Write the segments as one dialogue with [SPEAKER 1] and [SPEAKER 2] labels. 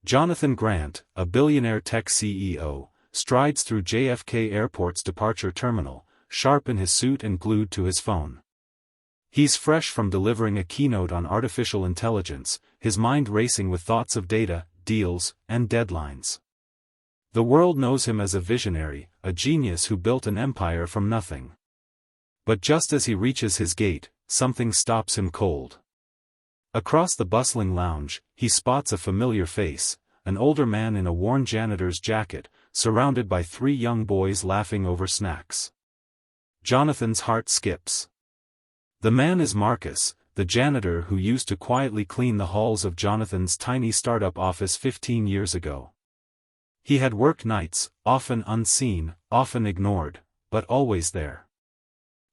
[SPEAKER 1] Jonathan Grant, a billionaire tech CEO, strides through JFK Airport's departure terminal, sharp in his suit and glued to his phone. He's fresh from delivering a keynote on artificial intelligence, his mind racing with thoughts of data, deals, and deadlines. The world knows him as a visionary, a genius who built an empire from nothing. But just as he reaches his gate, something stops him cold. Across the bustling lounge, he spots a familiar face, an older man in a worn janitor's jacket, surrounded by three young boys laughing over snacks. Jonathan's heart skips. The man is Marcus, the janitor who used to quietly clean the halls of Jonathan's tiny startup office 15 years ago. He had worked nights, often unseen, often ignored, but always there.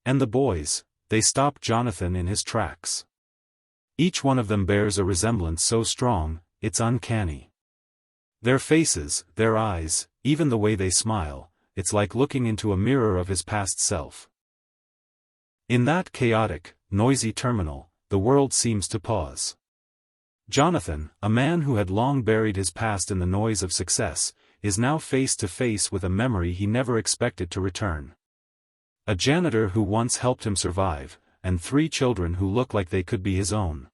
[SPEAKER 1] And the boys, they stopped Jonathan in his tracks. Each one of them bears a resemblance so strong, it's uncanny. Their faces, their eyes, even the way they smile, it's like looking into a mirror of his past self. In that chaotic, noisy terminal, the world seems to pause. Jonathan, a man who had long buried his past in the noise of success, is now face to face with a memory he never expected to return. A janitor who once helped him survive, and three children who look like they could be his own.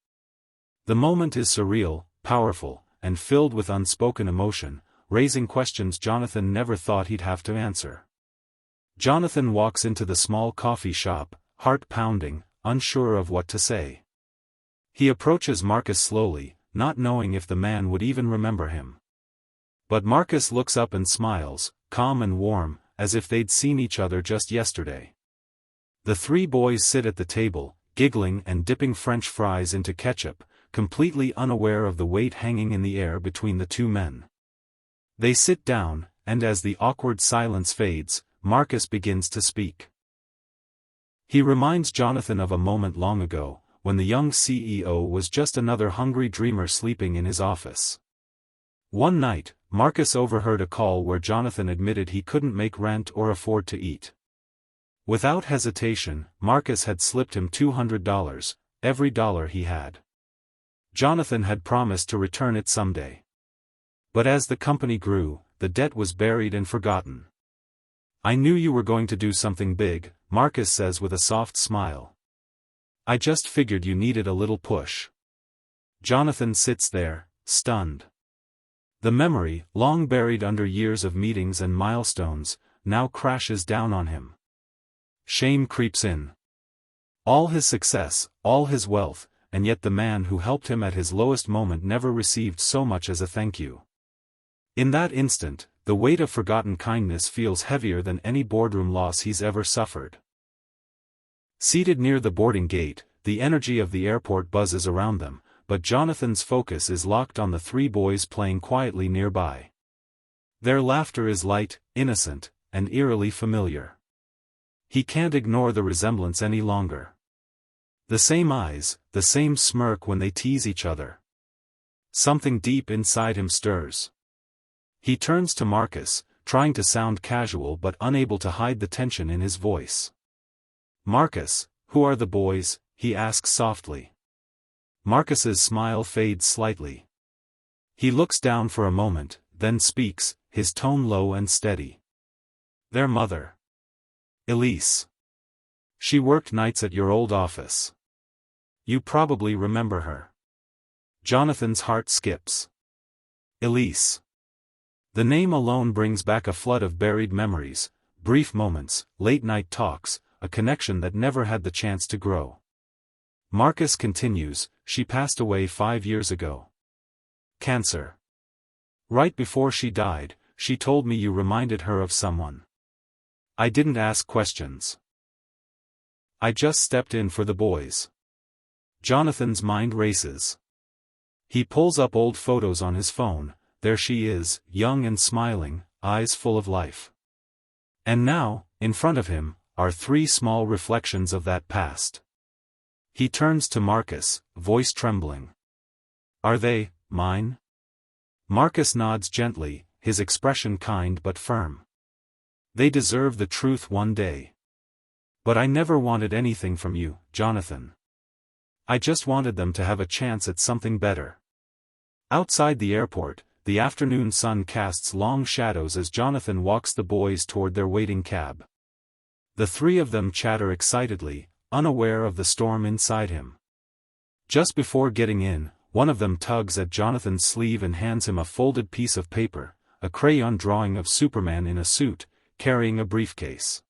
[SPEAKER 1] The moment is surreal, powerful, and filled with unspoken emotion, raising questions Jonathan never thought he'd have to answer. Jonathan walks into the small coffee shop, heart pounding, unsure of what to say. He approaches Marcus slowly, not knowing if the man would even remember him. But Marcus looks up and smiles, calm and warm, as if they'd seen each other just yesterday. The three boys sit at the table, giggling and dipping French fries into ketchup, completely unaware of the weight hanging in the air between the two men. They sit down, and as the awkward silence fades, Marcus begins to speak. He reminds Jonathan of a moment long ago, when the young CEO was just another hungry dreamer sleeping in his office. One night, Marcus overheard a call where Jonathan admitted he couldn't make rent or afford to eat. Without hesitation, Marcus had slipped him $200, every dollar he had. Jonathan had promised to return it someday. But as the company grew, the debt was buried and forgotten. "I knew you were going to do something big," Marcus says with a soft smile. "I just figured you needed a little push." Jonathan sits there, stunned. The memory, long buried under years of meetings and milestones, now crashes down on him. Shame creeps in. All his success, all his wealth, and yet the man who helped him at his lowest moment never received so much as a thank you. In that instant, the weight of forgotten kindness feels heavier than any boardroom loss he's ever suffered. Seated near the boarding gate, the energy of the airport buzzes around them, but Jonathan's focus is locked on the three boys playing quietly nearby. Their laughter is light, innocent, and eerily familiar. He can't ignore the resemblance any longer. The same eyes, the same smirk when they tease each other. Something deep inside him stirs. He turns to Marcus, trying to sound casual but unable to hide the tension in his voice. "Marcus, who are the boys?" he asks softly. Marcus's smile fades slightly. He looks down for a moment, then speaks, his tone low and steady. "Their mother. Elise. She worked nights at your old office. You probably remember her." Jonathan's heart skips. Elise. The name alone brings back a flood of buried memories, brief moments, late-night talks, a connection that never had the chance to grow. Marcus continues, "She passed away 5 years ago. Cancer. Right before she died, she told me you reminded her of someone. I didn't ask questions. I just stepped in for the boys." Jonathan's mind races. He pulls up old photos on his phone. There she is, young and smiling, eyes full of life. And now, in front of him, are three small reflections of that past. He turns to Marcus, voice trembling. "Are they mine?" Marcus nods gently, his expression kind but firm. "They deserve the truth one day. But I never wanted anything from you, Jonathan. I just wanted them to have a chance at something better." Outside the airport, the afternoon sun casts long shadows as Jonathan walks the boys toward their waiting cab. The three of them chatter excitedly, unaware of the storm inside him. Just before getting in, one of them tugs at Jonathan's sleeve and hands him a folded piece of paper, a crayon drawing of Superman in a suit, carrying a briefcase.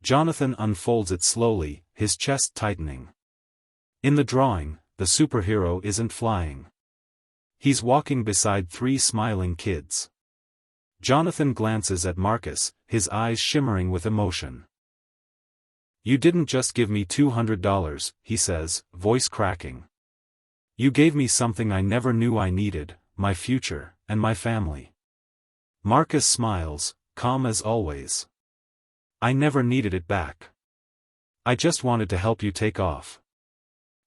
[SPEAKER 1] Jonathan unfolds it slowly, his chest tightening. In the drawing, the superhero isn't flying. He's walking beside three smiling kids. Jonathan glances at Marcus, his eyes shimmering with emotion. "You didn't just give me $200, he says, voice cracking. You gave me something I never knew I needed, my future, and my family." Marcus smiles, calm as always. "I never needed it back. I just wanted to help you take off.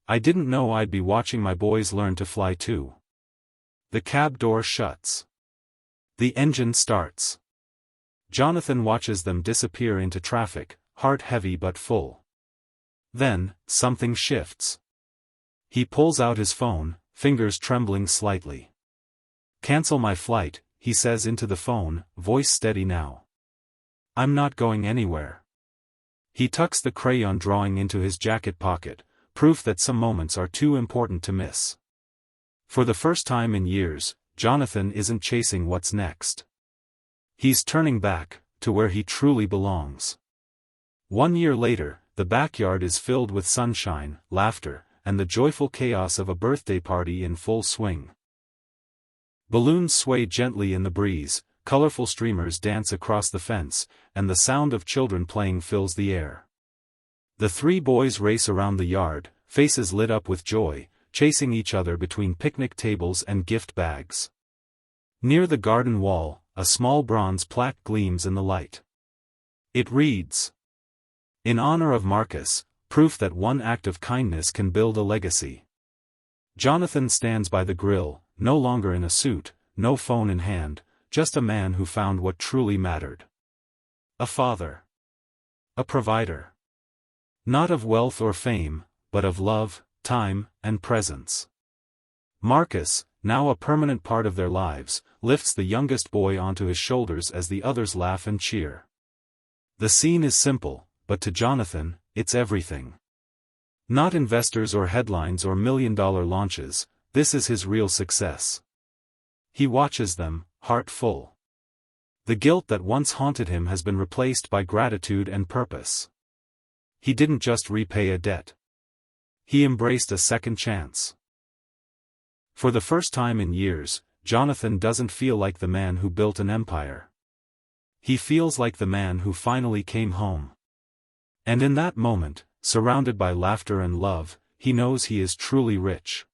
[SPEAKER 1] I didn't know I'd be watching my boys learn to fly too." The cab door shuts. The engine starts. Jonathan watches them disappear into traffic, heart heavy but full. Then, something shifts. He pulls out his phone, fingers trembling slightly. "Cancel my flight," he says into the phone, voice steady now. "I'm not going anywhere." He tucks the crayon drawing into his jacket pocket, proof that some moments are too important to miss. For the first time in years, Jonathan isn't chasing what's next. He's turning back, to where he truly belongs. 1 year later, the backyard is filled with sunshine, laughter, and the joyful chaos of a birthday party in full swing. Balloons sway gently in the breeze, colorful streamers dance across the fence, and the sound of children playing fills the air. The three boys race around the yard, faces lit up with joy, chasing each other between picnic tables and gift bags. Near the garden wall, a small bronze plaque gleams in the light. It reads, "In honor of Marcus, proof that one act of kindness can build a legacy." Jonathan stands by the grill, no longer in a suit, no phone in hand, just a man who found what truly mattered. A father. A provider. Not of wealth or fame, but of love, time, and presence. Marcus, now a permanent part of their lives, lifts the youngest boy onto his shoulders as the others laugh and cheer. The scene is simple, but to Jonathan, it's everything. Not investors or headlines or million-dollar launches, this is his real success. He watches them, heart full. The guilt that once haunted him has been replaced by gratitude and purpose. He didn't just repay a debt. He embraced a second chance. For the first time in years, Jonathan doesn't feel like the man who built an empire. He feels like the man who finally came home. And in that moment, surrounded by laughter and love, he knows he is truly rich.